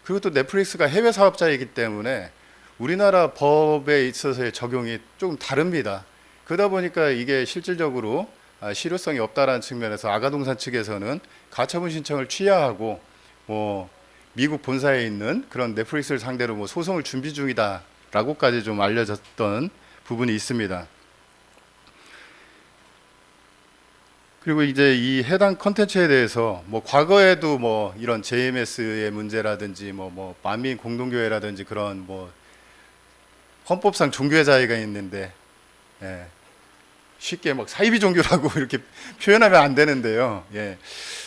그리고 또 넷플릭스가 해외 사업자이기 때문에 우리나라 법에 있어서의 적용이 조금 다릅니다. 그러다 보니까 이게 실질적으로 실효성이 없다라는 측면에서 아가동산 측에서는 가처분 신청을 취하하고 뭐 미국 본사에 있는 그런 넷플릭스를 상대로 뭐 소송을 준비 중이다라고까지 좀 알려졌던 부분이 있습니다. 그리고 이제 이 해당 컨텐츠에 대해서 뭐 과거에도 뭐 이런 JMS의 문제라든지 뭐 만민 공동교회라든지 그런 뭐 헌법상 종교의 자유가 있는데 쉽게 막 사이비 종교라고 이렇게 표현하면 안 되는데요.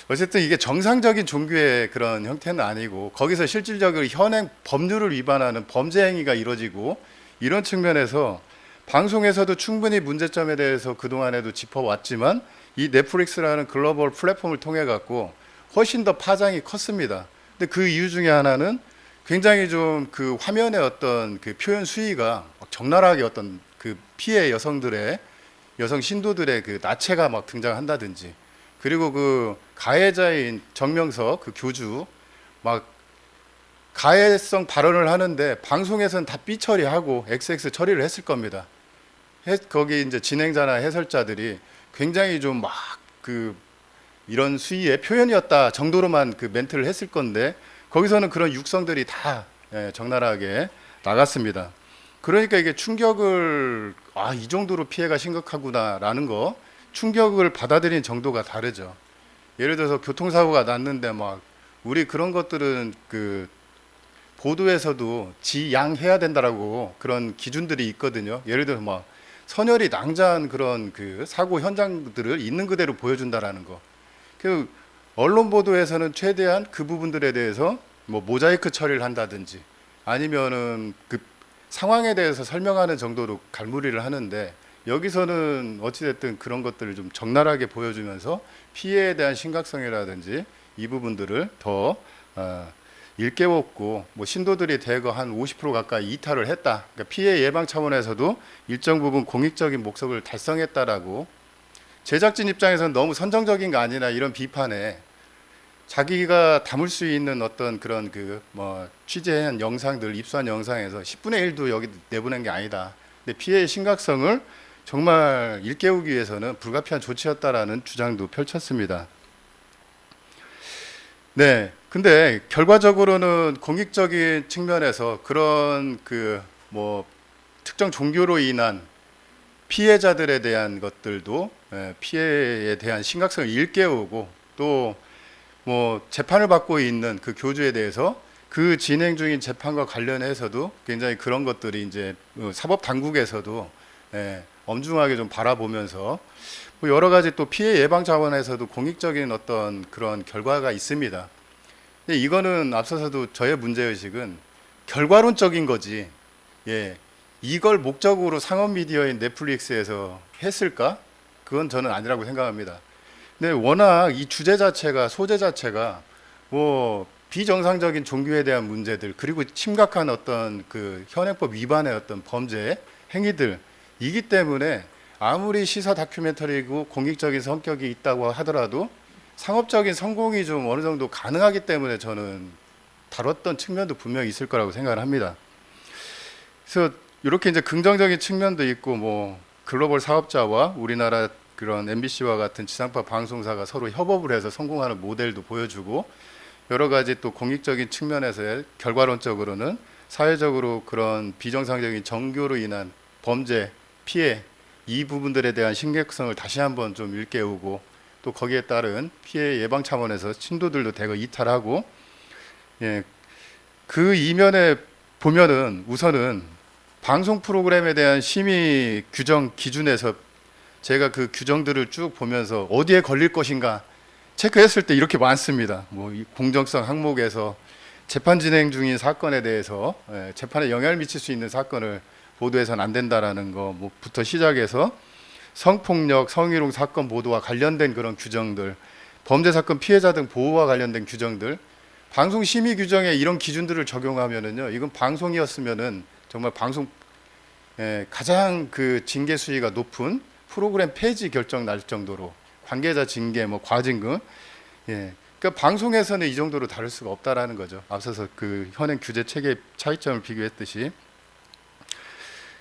어쨌든 이게 정상적인 종교의 그런 형태는 아니고 거기서 실질적으로 현행 법률을 위반하는 범죄 행위가 이루어지고 이런 측면에서 방송에서도 충분히 문제점에 대해서 그동안에도 짚어왔지만 이 넷플릭스라는 글로벌 플랫폼을 통해 갖고 훨씬 더 파장이 컸습니다. 근데 그 이유 중에 하나는 굉장히 좀 그 화면의 어떤 그 표현 수위가 적나라하게 어떤 그 피해 여성 신도들의 그 나체가 막 등장한다든지 그리고 그 가해자인 정명석 그 교주 막 가해성 발언을 하는데 방송에서는 다 삐 처리하고 XX 처리를 했을 겁니다. 거기 이제 진행자나 해설자들이 굉장히 좀 막 그 이런 수위의 표현이었다 정도로만 그 멘트를 했을 건데 거기서는 그런 육성들이 다 적나라하게 나갔습니다. 그러니까 이게 충격을 이 정도로 피해가 심각하구나라는 거 충격을 받아들이는 정도가 다르죠. 예를 들어서 교통사고가 났는데 막 우리 그런 것들은 그 보도에서도 지양해야 된다라고 그런 기준들이 있거든요. 예를 들어서 막 선혈이 낭자한 그런 그 사고 현장들을 있는 그대로 보여준다라는 거. 그 언론 보도에서는 최대한 그 부분들에 대해서 뭐 모자이크 처리를 한다든지 아니면은 그 상황에 대해서 설명하는 정도로 갈무리를 하는데 여기서는 어찌됐든 그런 것들을 좀 적나라하게 보여주면서 피해에 대한 심각성이라든지 이 부분들을 더 일깨웠고 뭐 신도들이 대거 한 50% 가까이 이탈을 했다. 그러니까 피해 예방 차원에서도 일정 부분 공익적인 목적을 달성했다라고 제작진 입장에서는 너무 선정적인 거 아니나 이런 비판에 자기가 담을 수 있는 어떤 그런 그 뭐 취재한 영상들 입수한 영상에서 10분의 1도 여기 내보낸 게 아니다. 근데 피해의 심각성을 정말 일깨우기 위해서는 불가피한 조치였다라는 주장도 펼쳤습니다. 네. 근데 결과적으로는 공익적인 측면에서 그런 그 뭐 특정 종교로 인한 피해자들에 대한 것들도 피해에 대한 심각성을 일깨우고 또 뭐 재판을 받고 있는 그 교주에 대해서 그 진행 중인 재판과 관련해서도 굉장히 그런 것들이 이제 사법 당국에서도 엄중하게 좀 바라보면서 뭐 여러 가지 또 피해 예방 차원에서도 공익적인 어떤 그런 결과가 있습니다. 근데 이거는 앞서서도 저의 문제의식은 결과론적인 거지. 이걸 목적으로 상업 미디어인 넷플릭스에서 했을까? 그건 저는 아니라고 생각합니다. 근데 워낙 이 주제 자체가 소재 자체가 뭐 비정상적인 종교에 대한 문제들 그리고 심각한 어떤 그 현행법 위반의 어떤 범죄 행위들이기 때문에 아무리 시사 다큐멘터리고 공익적인 성격이 있다고 하더라도 상업적인 성공이 좀 어느 정도 가능하기 때문에 저는 다뤘던 측면도 분명히 있을 거라고 생각을 합니다. 그래서 이렇게 이제 긍정적인 측면도 있고 뭐 글로벌 사업자와 우리나라 그런 MBC와 같은 지상파 방송사가 서로 협업을 해서 성공하는 모델도 보여주고 여러 가지 또 공익적인 측면에서의 결과론적으로는 사회적으로 그런 비정상적인 종교로 인한 범죄, 피해 이 부분들에 대한 심각성을 다시 한번 좀 일깨우고 또 거기에 따른 피해 예방 차원에서 신도들도 대거 이탈하고 그 이면에 보면은 우선은 방송 프로그램에 대한 심의 규정 기준에서 제가 그 규정들을 쭉 보면서 어디에 걸릴 것인가 체크했을 때 이렇게 많습니다. 뭐 공정성 항목에서 재판 진행 중인 사건에 대해서 재판에 영향을 미칠 수 있는 사건을 보도해서는 안 된다라는 거부터 시작해서 성폭력, 성희롱 사건 보도와 관련된 그런 규정들, 범죄 사건 피해자 등 보호와 관련된 규정들, 방송 심의 규정에 이런 기준들을 적용하면은요, 이건 방송이었으면은 정말 방송 가장 그 징계 수위가 높은 프로그램 폐지 결정 날 정도로 관계자 징계, 뭐 과징금, 그러니까 방송에서는 이 정도로 다룰 수가 없다라는 거죠. 앞서서 그 현행 규제 체계 차이점을 비교했듯이.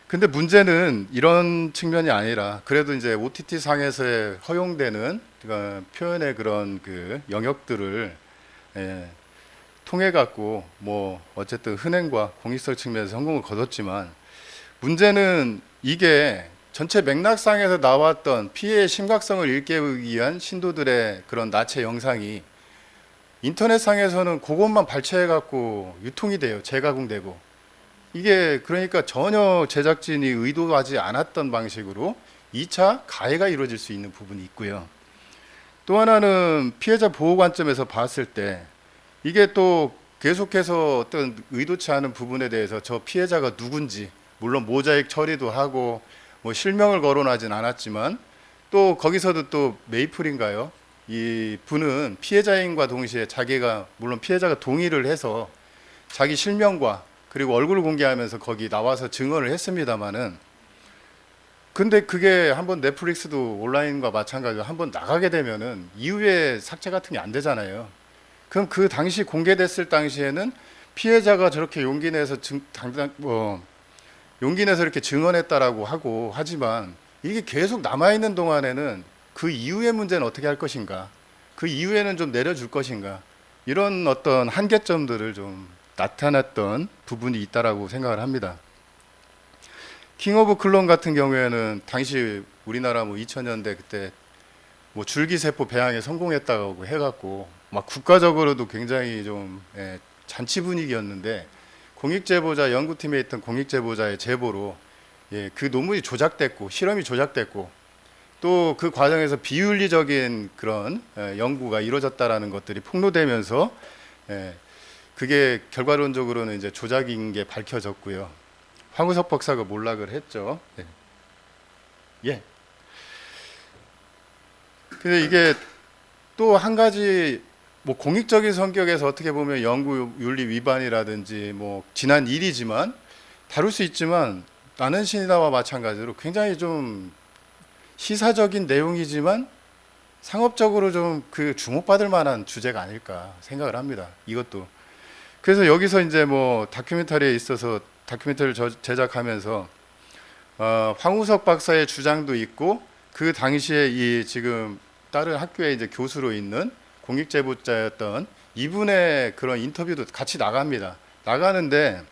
근데 문제는 이런 측면이 아니라 그래도 이제 OTT 상에서 허용되는 그러니까 표현의 그런 그 영역들을 통해 갖고 뭐 어쨌든 흔행과 공익성 측면에서 성공을 거뒀지만 문제는 이게 전체 맥락상에서 나왔던 피해의 심각성을 일깨우기 위한 신도들의 그런 나체 영상이 인터넷상에서는 그것만 발췌해 갖고 유통이 돼요. 재가공되고. 이게 그러니까 전혀 제작진이 의도하지 않았던 방식으로 2차 가해가 이루어질 수 있는 부분이 있고요. 또 하나는 피해자 보호 관점에서 봤을 때 이게 또 계속해서 어떤 의도치 않은 부분에 대해서 저 피해자가 누군지 물론 모자이크 처리도 하고 뭐 실명을 거론하진 않았지만 또 거기서도 또 메이플인가요? 이 분은 피해자인과 동시에 자기가 물론 피해자가 동의를 해서 자기 실명과 그리고 얼굴을 공개하면서 거기 나와서 증언을 했습니다마는 근데 그게 한번 넷플릭스도 온라인과 마찬가지로 한번 나가게 되면은 이후에 삭제 같은 게 안 되잖아요. 그럼 그 당시 공개됐을 당시에는 피해자가 저렇게 용기 내서 용기 내서 이렇게 증언했다라고 하고 하지만 이게 계속 남아있는 동안에는 그 이후의 문제는 어떻게 할 것인가, 그 이후에는 좀 내려줄 것인가, 이런 어떤 한계점들을 좀 나타났던 부분이 있다라고 생각을 합니다. 킹 오브 클론 같은 경우에는 당시 우리나라 뭐 2000년대 그때 뭐 줄기세포 배양에 성공했다고 해갖고 막 국가적으로도 굉장히 좀 잔치 분위기였는데 공익제보자 연구팀에 있던 공익제보자의 제보로 그 논문이 조작됐고 실험이 조작됐고 또 그 과정에서 비윤리적인 그런 연구가 이루어졌다라는 것들이 폭로되면서 그게 결과론적으로는 이제 조작인 게 밝혀졌고요. 황우석 박사가 몰락을 했죠. 예. 근데 이게 또 한 가지 뭐 공익적인 성격에서 어떻게 보면 연구 윤리 위반이라든지 뭐 지난 일이지만 다룰 수 있지만 나는 신이다와 마찬가지로 굉장히 좀 시사적인 내용이지만 상업적으로 좀 그 주목받을 만한 주제가 아닐까 생각을 합니다. 이것도. 그래서 여기서 이제 뭐 다큐멘터리에 있어서 다큐멘터리를 제작하면서 황우석 박사의 주장도 있고 그 당시에 이 지금 다른 학교에 이제 교수로 있는 공익제보자였던 이분의 그런 인터뷰도 같이 나갑니다. 나가는데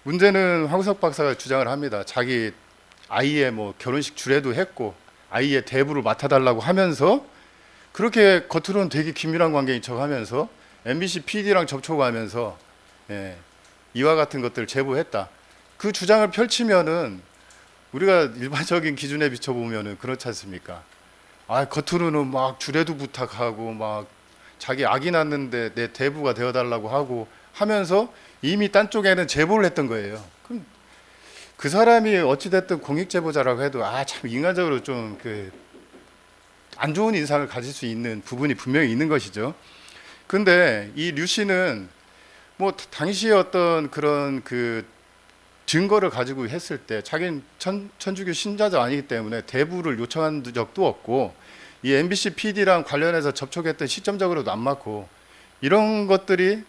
문제는 황우석 박사가 주장을 합니다. 자기 아이의 뭐 결혼식 주례도 했고 아이의 대부를 맡아달라고 하면서 그렇게 겉으로는 되게 긴밀한 관계인 척하면서 MBC PD랑 접촉하면서 이와 같은 것들을 제보했다. 그 주장을 펼치면은 우리가 일반적인 기준에 비춰보면은 그렇지 않습니까? 아, 겉으로는 막 주례도 부탁하고 막 자기 아기 낳는데 내 대부가 되어달라고 하고 하면서 이미 딴 쪽에는 제보를 했던 거예요. 그럼 그 사람이 어찌됐든 공익제보자라고 해도 참 인간적으로 좀 안 좋은 인상을 가질 수 있는 부분이 분명히 있는 것이죠. 근데 이 류 씨는 뭐 당시에 어떤 그런 그 증거를 가지고 했을 때 자기는 천주교 신자도 아니기 때문에 대부를 요청한 적도 없고 이 MBC PD랑 관련해서 접촉했던 시점적으로도 안 맞고 이런 것들이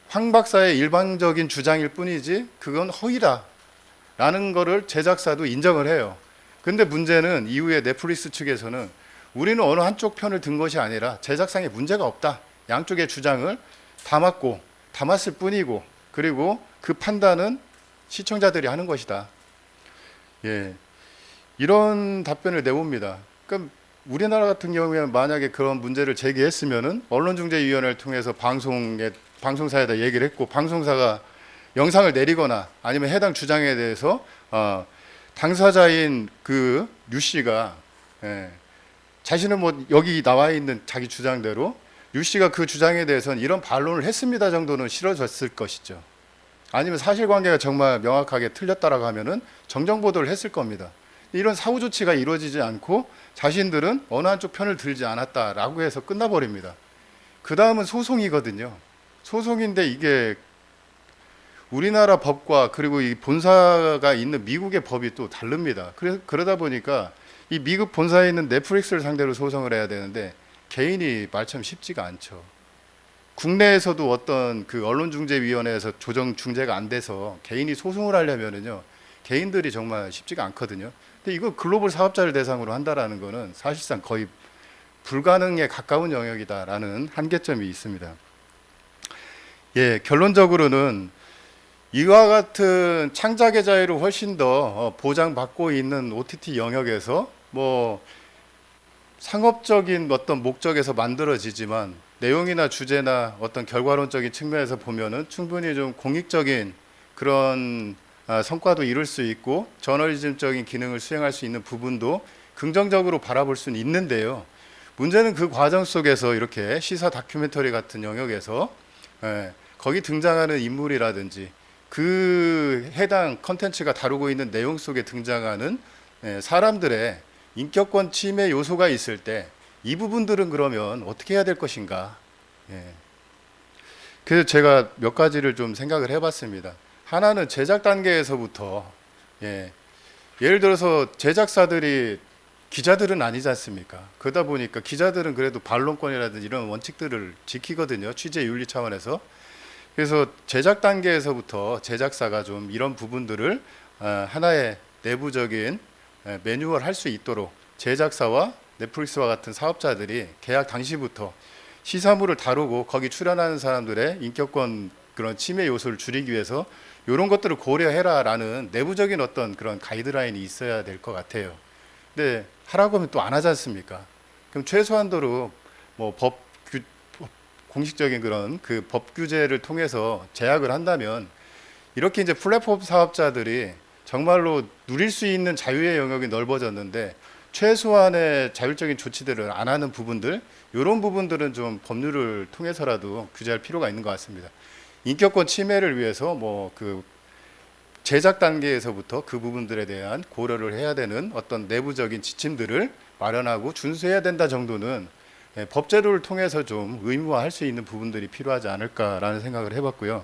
황 박사의 일방적인 주장일 뿐이지 그건 허위다라는 거를 제작사도 인정을 해요. 근데 문제는 이후에 넷플릭스 측에서는 우리는 어느 한쪽 편을 든 것이 아니라 제작상에 문제가 없다. 양쪽의 주장을 담았을 뿐이고 그리고 그 판단은 시청자들이 하는 것이다. 이런 답변을 내봅니다. 그러니까 우리나라 같은 경우에 만약에 그런 문제를 제기했으면은 언론중재위원회를 통해서 방송사에다 얘기를 했고 방송사가 영상을 내리거나 아니면 해당 주장에 대해서 당사자인 그 류 씨가 자신은 뭐 여기 나와 있는 자기 주장대로 류 씨가 그 주장에 대해서는 이런 반론을 했습니다 정도는 실어졌을 것이죠. 아니면 사실관계가 정말 명확하게 틀렸다라고 하면은 정정 보도를 했을 겁니다. 이런 사후 조치가 이루어지지 않고 자신들은 어느 한쪽 편을 들지 않았다라고 해서 끝나버립니다. 그 다음은 소송이거든요. 소송인데 이게 우리나라 법과 그리고 이 본사가 있는 미국의 법이 또 다릅니다. 그러다 보니까 이 미국 본사에 있는 넷플릭스를 상대로 소송을 해야 되는데 개인이 말처럼 쉽지가 않죠. 국내에서도 어떤 그 언론중재위원회에서 조정 중재가 안 돼서 개인이 소송을 하려면은요 개인들이 정말 쉽지가 않거든요. 근데 이거 글로벌 사업자를 대상으로 한다라는 거는 사실상 거의 불가능에 가까운 영역이다라는 한계점이 있습니다. 결론적으로는 이와 같은 창작의 자유를 훨씬 더 보장받고 있는 OTT 영역에서 뭐 상업적인 어떤 목적에서 만들어지지만 내용이나 주제나 어떤 결과론적인 측면에서 보면은 충분히 좀 공익적인 그런 성과도 이룰 수 있고 저널리즘적인 기능을 수행할 수 있는 부분도 긍정적으로 바라볼 수는 있는데요. 문제는 그 과정 속에서 이렇게 시사 다큐멘터리 같은 영역에서 거기 등장하는 인물이라든지 그 해당 컨텐츠가 다루고 있는 내용 속에 등장하는 사람들의 인격권 침해 요소가 있을 때 이 부분들은 그러면 어떻게 해야 될 것인가. 그래서 제가 몇 가지를 좀 생각을 해봤습니다. 하나는 제작 단계에서부터 예를 들어서 제작사들이 기자들은 아니지 않습니까? 그러다 보니까 기자들은 그래도 반론권이라든지 이런 원칙들을 지키거든요. 취재 윤리 차원에서. 그래서 제작 단계에서부터 제작사가 좀 이런 부분들을 하나의 내부적인 매뉴얼 할 수 있도록 제작사와 넷플릭스와 같은 사업자들이 계약 당시부터 시사물을 다루고 거기 출연하는 사람들의 인격권 그런 침해 요소를 줄이기 위해서 이런 것들을 고려해라라는 내부적인 어떤 그런 가이드라인이 있어야 될 것 같아요. 근데 하라고 하면 또 안 하지 않습니까? 그럼 최소한도로 뭐 공식적인 그런 그 법 규제를 통해서 제약을 한다면 이렇게 이제 플랫폼 사업자들이 정말로 누릴 수 있는 자유의 영역이 넓어졌는데 최소한의 자율적인 조치들을 안 하는 부분들, 이런 부분들은 좀 법률을 통해서라도 규제할 필요가 있는 것 같습니다. 인격권 침해를 위해서 뭐 그 제작 단계에서부터 그 부분들에 대한 고려를 해야 되는 어떤 내부적인 지침들을 마련하고 준수해야 된다 정도는 법제도를 통해서 좀 의무화할 수 있는 부분들이 필요하지 않을까라는 생각을 해봤고요.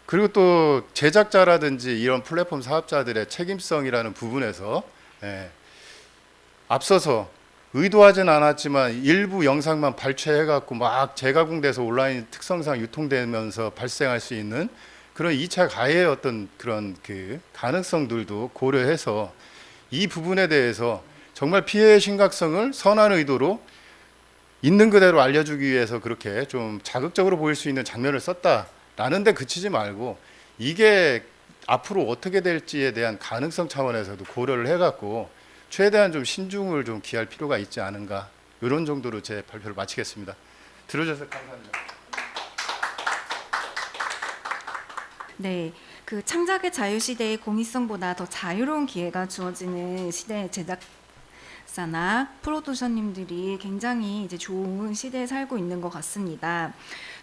그리고 또 제작자라든지 이런 플랫폼 사업자들의 책임성이라는 부분에서 앞서서 의도하진 않았지만 일부 영상만 발췌해갖고 막 재가공돼서 온라인 특성상 유통되면서 발생할 수 있는 그런 2차 가해의 어떤 그런 그 가능성들도 고려해서 이 부분에 대해서 정말 피해의 심각성을 선한 의도로 있는 그대로 알려주기 위해서 그렇게 좀 자극적으로 보일 수 있는 장면을 썼다라는 데 그치지 말고 이게 앞으로 어떻게 될지에 대한 가능성 차원에서도 고려를 해갖고 최대한 좀 신중을 좀 기할 필요가 있지 않은가, 이런 정도로 제 발표를 마치겠습니다. 들어주셔서 감사합니다. 네, 그 창작의 자유 시대의 공익성보다 더 자유로운 기회가 주어지는 시대의 제작사나 프로듀서님들이 굉장히 이제 좋은 시대에 살고 있는 것 같습니다.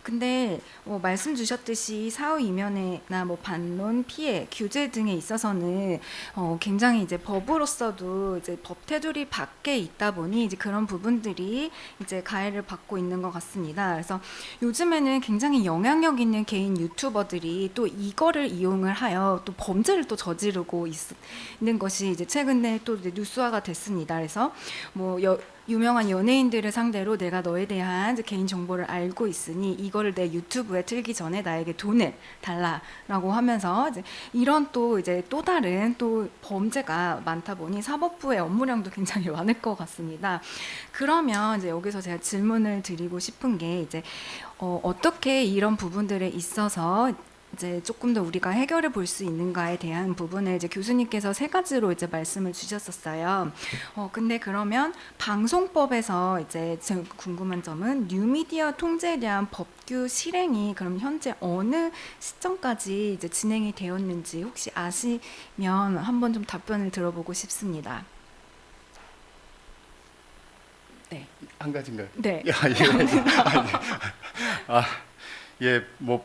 근데 말씀 주셨듯이 사후 이면에나 뭐 반론, 피해, 규제 등에 있어서는 굉장히 이제 법으로서도 이제 법 테두리 밖에 있다 보니 이제 그런 부분들이 이제 가해를 받고 있는 것 같습니다. 그래서 요즘에는 굉장히 영향력 있는 개인 유튜버들이 또 이거를 이용을 하여 또 범죄를 또 저지르고 있는 것이 이제 최근에 또 이제 뉴스화가 됐습니다. 그래서 뭐 유명한 연예인들을 상대로 내가 너에 대한 개인 정보를 알고 있으니 이거를 내 유튜브에 틀기 전에 나에게 돈을 달라라고 하면서 이제 이런 또 이제 또 다른 또 범죄가 많다 보니 사법부의 업무량도 굉장히 많을 것 같습니다. 그러면 이제 여기서 제가 질문을 드리고 싶은 게 이제 어떻게 이런 부분들에 있어서 이제 조금 더 우리가 해결해 볼 수 있는가에 대한 부분을 이제 교수님께서 세 가지로 이제 말씀을 주셨었어요. 근데 그러면 방송법에서 이제 제가 궁금한 점은 뉴미디어 통제에 대한 법규 실행이 그럼 현재 어느 시점까지 이제 진행이 되었는지 혹시 아시면 한번 좀 답변을 들어보고 싶습니다. 네. 한 가지인가요? 네. 예, 뭐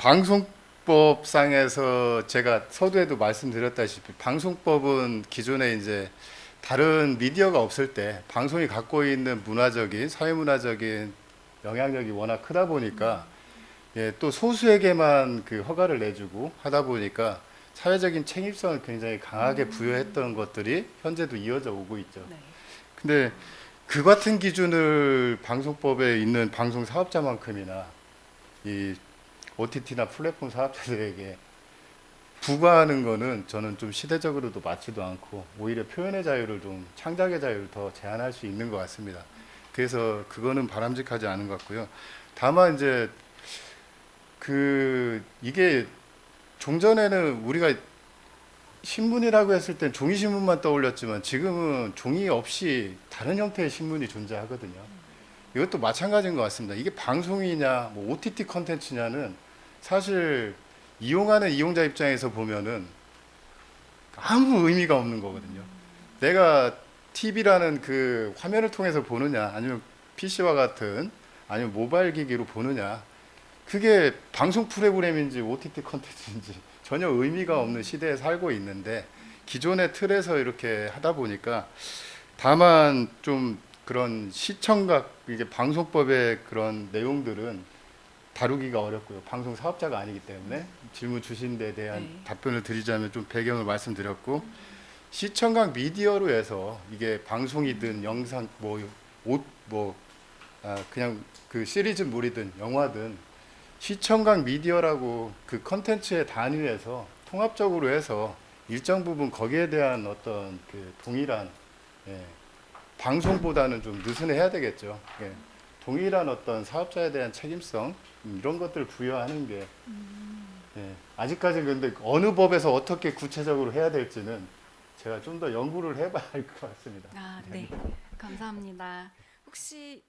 방송법상에서 제가 서두에도 말씀드렸다시피 방송법은 기존에 이제 다른 미디어가 없을 때 방송이 갖고 있는 문화적인, 사회문화적인 영향력이 워낙 크다 보니까 또 소수에게만 그 허가를 내주고 하다 보니까 사회적인 책임성을 굉장히 강하게 부여했던 것들이 현재도 이어져 오고 있죠. 네. 근데 그 같은 기준을 방송법에 있는 방송 사업자만큼이나 이 OTT나 플랫폼 사업자들에게 부과하는 거는 저는 좀 시대적으로도 맞지도 않고 오히려 표현의 자유를 좀 창작의 자유를 더 제한할 수 있는 것 같습니다. 그래서 그거는 바람직하지 않은 것 같고요. 다만 이제 이게 종전에는 우리가 신문이라고 했을 땐 종이 신문만 떠올렸지만 지금은 종이 없이 다른 형태의 신문이 존재하거든요. 이것도 마찬가지인 것 같습니다. 이게 방송이냐, 뭐 OTT 컨텐츠냐는 사실 이용하는 이용자 입장에서 보면은 아무 의미가 없는 거거든요. 내가 TV라는 그 화면을 통해서 보느냐, 아니면 PC와 같은, 아니면 모바일 기기로 보느냐, 그게 방송 프로그램인지 OTT 컨텐츠인지 전혀 의미가 없는 시대에 살고 있는데 기존의 틀에서 이렇게 하다 보니까 다만 좀 그런 시청각, 이게 방송법의 그런 내용들은 다루기가 어렵고요. 방송 사업자가 아니기 때문에 질문 주신 데 대한 네. 답변을 드리자면 좀 배경을 말씀드렸고, 시청각 미디어로 해서 이게 방송이든 영상 그냥 그 시리즈물이든 영화든 시청각 미디어라고 그 컨텐츠의 단위에서 통합적으로 해서 일정 부분 거기에 대한 어떤 그 동일한 방송보다는 좀 느슨해야 되겠죠. 동일한 어떤 사업자에 대한 책임성 이런 것들을 부여하는 게 예, 아직까지 근데 어느 법에서 어떻게 구체적으로 해야 될지는 제가 좀 더 연구를 해봐야 할 것 같습니다. 아, 네. 감사합니다. 혹시